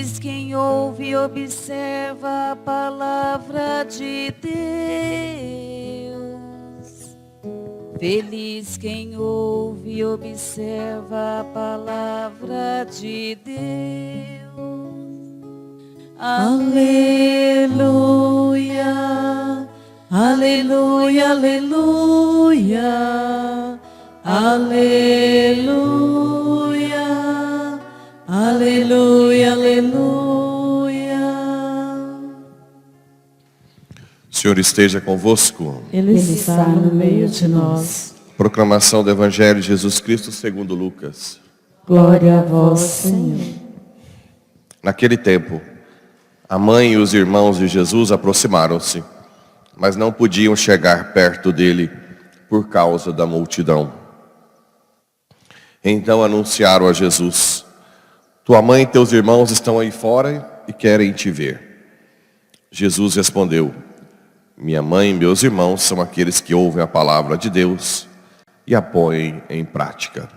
Feliz quem ouve e observa a palavra de Deus. Feliz quem ouve e observa a palavra de Deus. Aleluia, aleluia, aleluia, aleluia, aleluia, aleluia. O Senhor esteja convosco. Ele está no meio de nós. Proclamação do Evangelho de Jesus Cristo segundo Lucas. Glória a vós, Senhor. Naquele tempo, a mãe e os irmãos de Jesus aproximaram-se, mas não podiam chegar perto dele por causa da multidão. Então anunciaram a Jesus: tua mãe e teus irmãos estão aí fora e querem te ver. Jesus respondeu: minha mãe e meus irmãos são aqueles que ouvem a palavra de Deus e a põem em prática.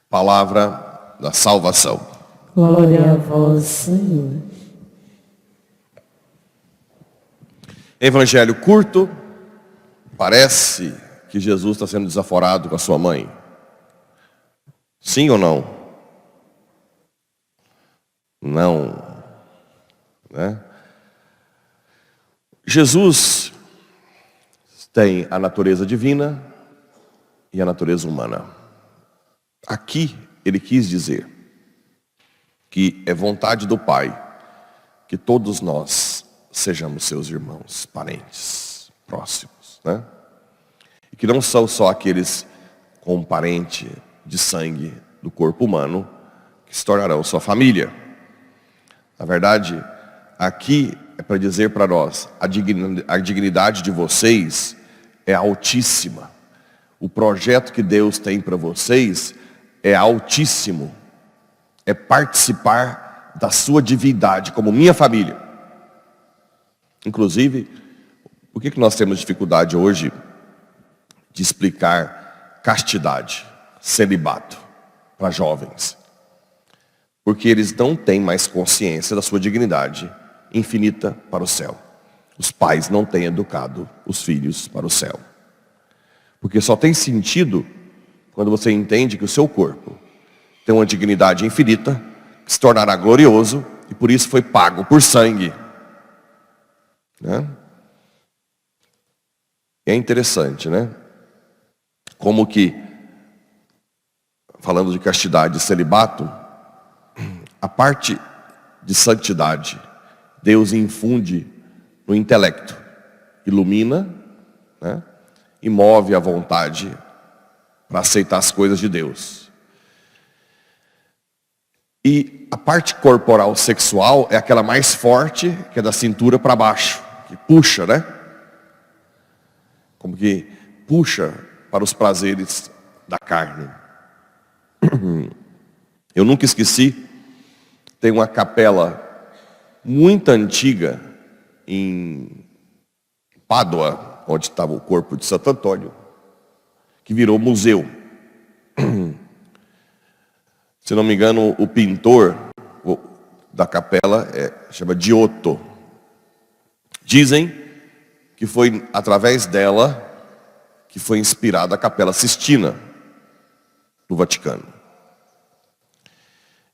Palavra da salvação. Glória a vós, Senhor. Evangelho curto, parece que Jesus está sendo desaforado com a sua mãe. Sim ou não? Não. Né? Jesus tem a natureza divina e a natureza humana. Aqui ele quis dizer que é vontade do Pai que todos nós sejamos seus irmãos, parentes, próximos, né? E que não são só aqueles com um parente de sangue do corpo humano que se tornarão sua família. Na verdade, aqui é para dizer para nós, a dignidade de vocês é altíssima. O projeto que Deus tem para vocês é altíssimo. É participar da sua divindade como minha família. Inclusive, por que nós temos dificuldade hoje de explicar castidade, celibato para jovens? Porque eles não têm mais consciência da sua dignidade infinita para o céu. Os pais não têm educado os filhos para o céu. Porque só tem sentido quando você entende que o seu corpo tem uma dignidade infinita, que se tornará glorioso e por isso foi pago por sangue. Né? É interessante, né? Como que, falando de castidade e celibato, a parte de santidade, Deus infunde no intelecto, ilumina, né? E move a vontade para aceitar as coisas de Deus. E a parte corporal sexual é aquela mais forte, que é da cintura para baixo, que puxa, né? Como que puxa para os prazeres da carne. Eu nunca esqueci, tem uma capela muito antiga em Pádua, onde estava o corpo de Santo Antônio, que virou museu. Se não me engano, o pintor da capela chama Giotto. Dizem que foi através dela que foi inspirada a Capela Sistina do Vaticano.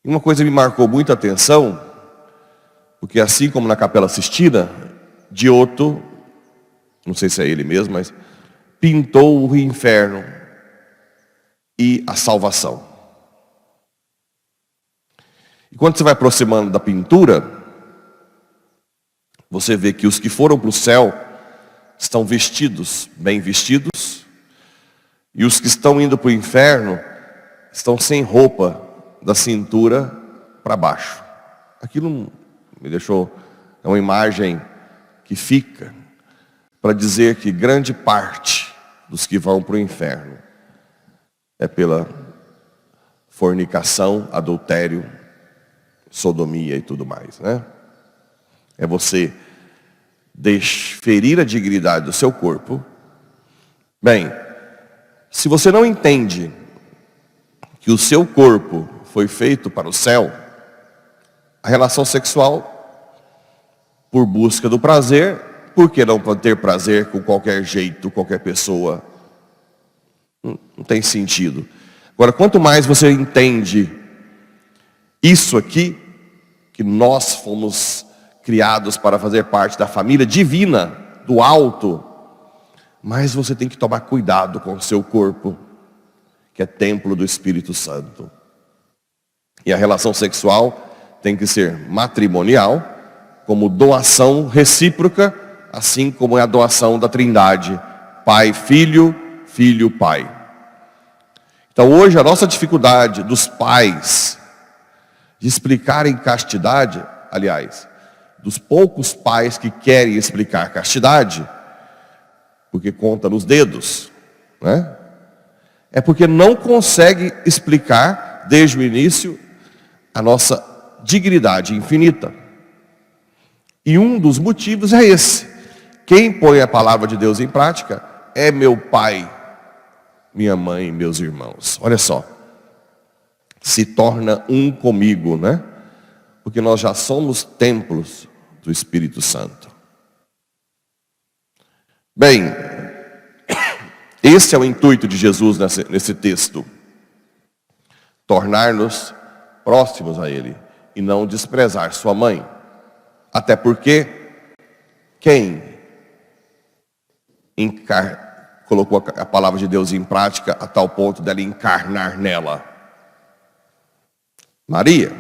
E uma coisa me marcou muita atenção, porque assim como na Capela Sistina, Giotto, não sei se é ele mesmo, mas pintou o inferno e a salvação. E quando você vai aproximando da pintura, você vê que os que foram para o céu estão vestidos, bem vestidos, e os que estão indo para o inferno estão sem roupa da cintura para baixo. Aquilo me deixou, é uma imagem que fica para dizer que grande parte dos que vão para o inferno é pela fornicação, adultério, sodomia e tudo mais, né? É você ferir a dignidade do seu corpo. Bem, se você não entende que o seu corpo foi feito para o céu, A relação sexual, por busca do prazer, por que não ter prazer com qualquer jeito, qualquer pessoa? Não tem sentido. Agora, quanto mais você entende isso aqui, que nós fomos criados para fazer parte da família divina, do alto, mais você tem que tomar cuidado com o seu corpo, que é templo do Espírito Santo. E a relação sexual tem que ser matrimonial, como doação recíproca, assim como é a doação da Trindade, Pai, Filho, Filho, Pai. Então hoje a nossa dificuldade dos pais de explicarem castidade, aliás, dos poucos pais que querem explicar castidade, porque conta nos dedos, né? É porque não consegue explicar desde o início a nossa dignidade infinita. E um dos motivos é esse. Quem põe a palavra de Deus em prática é meu pai, minha mãe, meus irmãos. Olha só. Se torna um comigo, né? Porque nós já somos templos do Espírito Santo. Bem, esse é o intuito de Jesus nesse texto. Tornar-nos próximos a Ele e não desprezar sua mãe. Até porque quem colocou a palavra de Deus em prática a tal ponto dela encarnar nela? Maria.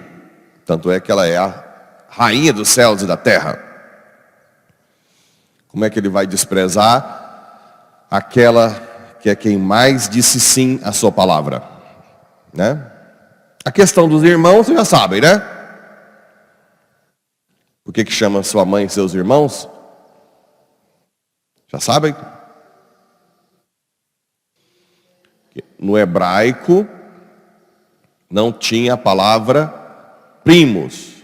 Tanto é que ela é a rainha dos céus e da terra. Como é que ele vai desprezar aquela que é quem mais disse sim à sua palavra, né? A questão dos irmãos, vocês já sabem, né? Por que chama sua mãe e seus irmãos? Já sabem? No hebraico não tinha a palavra primos.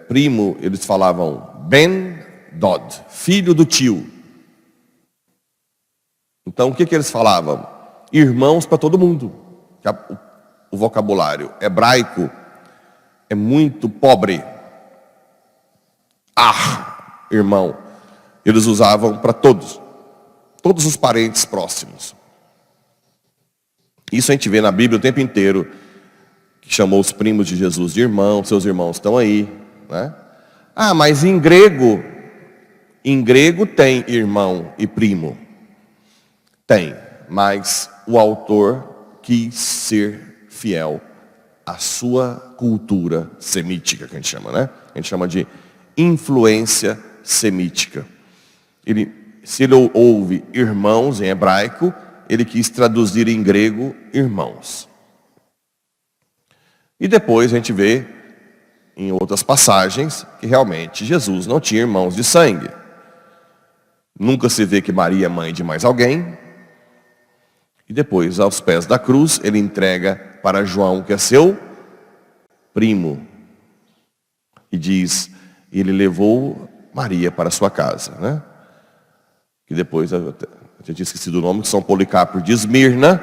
Primo, eles falavam Ben Dod, filho do tio. Então o que eles falavam? Irmãos para todo mundo. O vocabulário hebraico é muito pobre. Irmão. Eles usavam para todos os parentes próximos. Isso a gente vê na Bíblia o tempo inteiro, que chamou os primos de Jesus de irmãos, seus irmãos estão aí, né? Mas em grego tem irmão e primo. Tem, mas o autor quis ser fiel à sua cultura semítica, que a gente chama, né? A gente chama de influência semítica. Se ele ouve irmãos em hebraico, ele quis traduzir em grego irmãos. E depois a gente vê em outras passagens que realmente Jesus não tinha irmãos de sangue. Nunca se vê que Maria é mãe de mais alguém. E depois, aos pés da cruz, ele entrega para João, que é seu primo. E diz, ele levou Maria para sua casa, né? Que depois, eu já tinha esquecido o nome, que São Policarpo de Esmirna,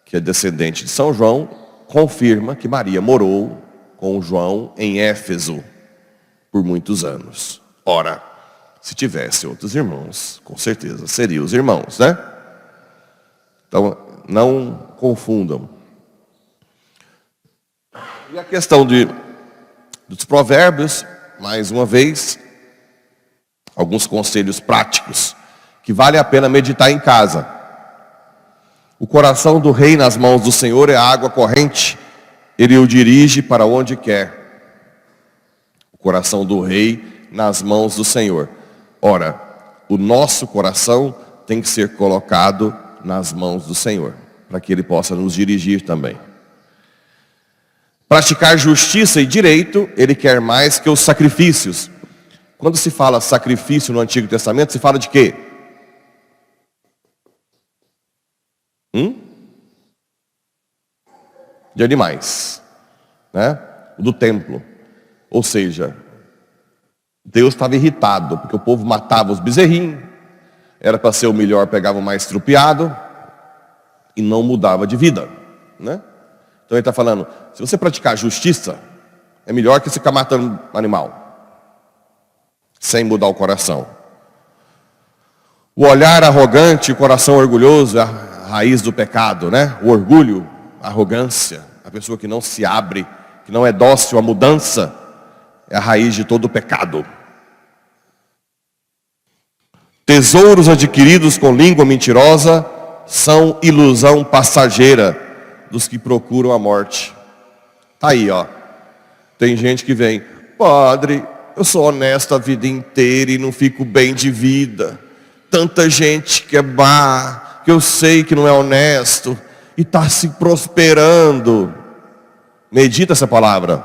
que é descendente de São João, confirma que Maria morou com João em Éfeso por muitos anos. Ora, se tivesse outros irmãos, com certeza seriam os irmãos, né? Então, não confundam. E a questão dos provérbios, mais uma vez, alguns conselhos práticos que vale a pena meditar em casa. O coração do rei nas mãos do Senhor é água corrente, ele o dirige para onde quer. O coração do rei nas mãos do Senhor. Ora, o nosso coração tem que ser colocado nas mãos do Senhor, para que ele possa nos dirigir também. Praticar justiça e direito, ele quer mais que os sacrifícios. Quando se fala sacrifício no Antigo Testamento, se fala de quê? De animais, né? Do templo. Ou seja, Deus estava irritado, porque o povo matava os bezerrinhos, era para ser o melhor, pegava o mais estrupiado, e não mudava de vida, né? Então ele está falando, se você praticar justiça, é melhor que você ficar matando animal, sem mudar o coração. O olhar arrogante, o coração orgulhoso é a raiz do pecado, né? O orgulho, a arrogância, a pessoa que não se abre, que não é dócil à mudança, é a raiz de todo o pecado. Tesouros adquiridos com língua mentirosa são ilusão passageira dos que procuram a morte. Tá aí, ó. Tem gente que vem, padre, eu sou honesto a vida inteira e não fico bem de vida. Tanta gente que é má, que eu sei que não é honesto e está se prosperando. Medita essa palavra.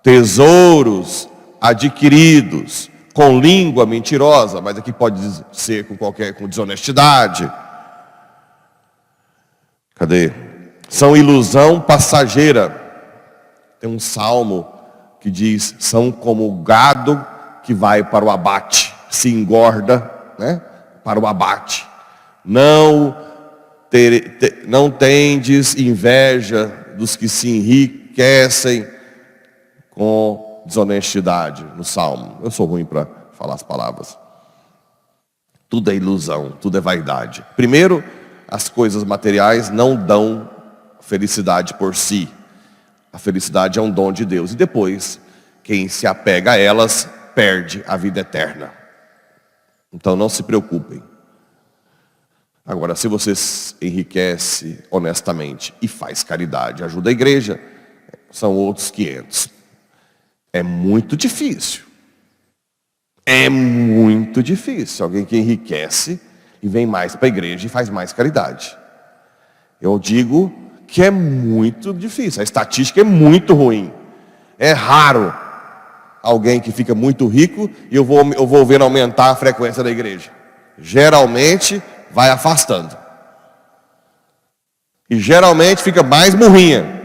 Tesouros adquiridos com língua mentirosa, mas aqui pode ser com desonestidade. Cadê? São ilusão passageira. Tem um salmo que diz, são como o gado que vai para o abate, se engorda, né? Para o abate. Não tendes inveja dos que se enriquecem com desonestidade, no salmo. Eu sou ruim para falar as palavras. Tudo é ilusão, tudo é vaidade. Primeiro, as coisas materiais não dão felicidade por si. A felicidade é um dom de Deus. E depois, quem se apega a elas, perde a vida eterna. Então não se preocupem. Agora, se você enriquece honestamente e faz caridade, ajuda a igreja, são outros 500. É muito difícil. É muito difícil alguém que enriquece e vem mais para a igreja e faz mais caridade. Eu digo que é muito difícil. A estatística é muito ruim. É raro alguém que fica muito rico e eu vou vendo aumentar a frequência da igreja. Geralmente vai afastando. E geralmente fica mais burrinha.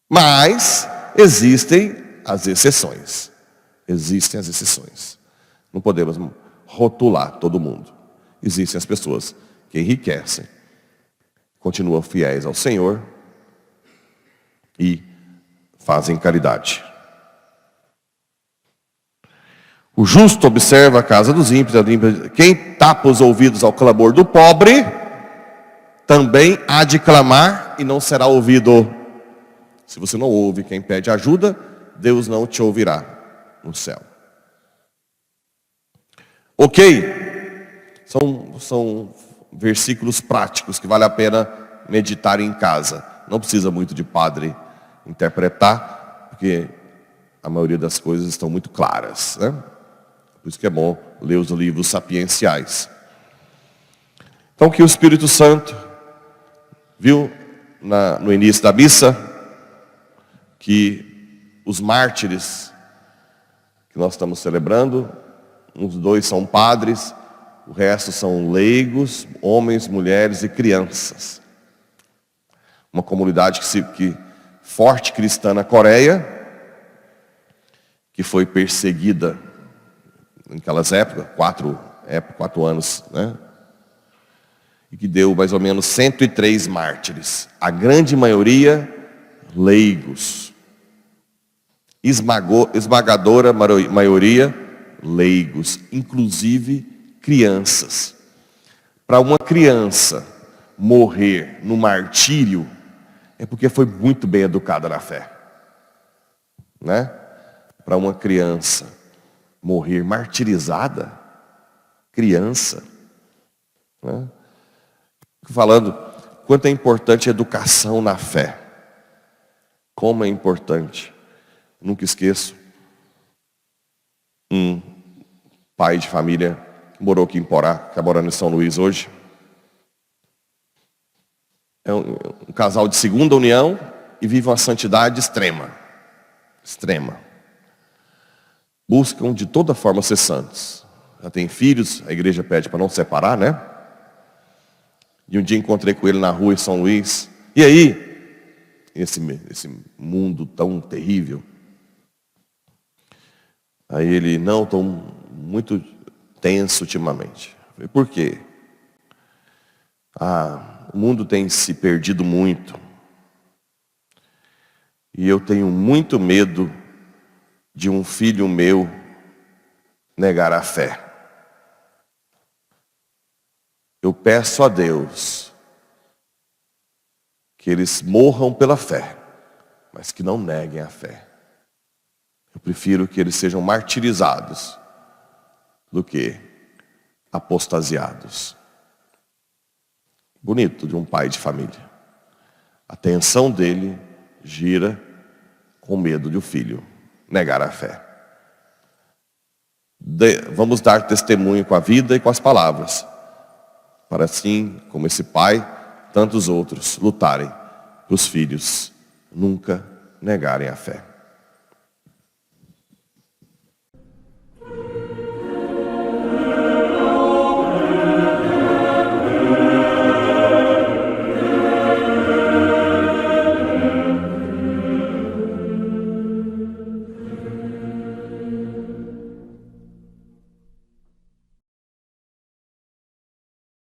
Mas existem as exceções. Existem as exceções. Não podemos rotular todo mundo. Existem as pessoas que enriquecem, continuam fiéis ao Senhor e fazem caridade. O justo observa a casa dos ímpios. Quem tapa os ouvidos ao clamor do pobre, também há de clamar e não será ouvido. Se você não ouve quem pede ajuda, Deus não te ouvirá no céu. Ok? São versículos práticos que vale a pena meditar em casa. Não precisa muito de padre interpretar, porque a maioria das coisas estão muito claras, né? Por isso que é bom ler os livros sapienciais. Então, que o Espírito Santo viu no início da missa que os mártires que nós estamos celebrando, uns 2 são padres, o resto são leigos, homens, mulheres e crianças. Uma comunidade forte cristã na Coreia, que foi perseguida naquelas épocas, 4 anos, né? E que deu mais ou menos 103 mártires. A grande maioria, leigos. Esmagadora maioria, leigos. Inclusive crianças. Para uma criança morrer no martírio, é porque foi muito bem educada na fé. Né? Para uma criança morrer martirizada, criança, né? Falando quanto é importante a educação na fé. Como é importante. Nunca esqueço um pai de família que morou aqui em Porá, que está morando em São Luís hoje. É um casal de segunda união e vive uma santidade extrema. Extrema. Buscam de toda forma ser santos. Já tem filhos, a igreja pede para não separar, né? E um dia encontrei com ele na rua em São Luís. E aí? Esse mundo tão terrível. Aí ele, não, estou muito tenso ultimamente. Eu falei, por quê? o mundo tem se perdido muito. E eu tenho muito medo de um filho meu negar a fé. Eu peço a Deus que eles morram pela fé, mas que não neguem a fé. Eu prefiro que eles sejam martirizados do que apostasiados. Bonito de um pai de família. A atenção dele gira com medo de o filho negar a fé. Vamos dar testemunho com a vida e com as palavras, para assim, como esse pai, tantos outros lutarem para os filhos nunca negarem a fé.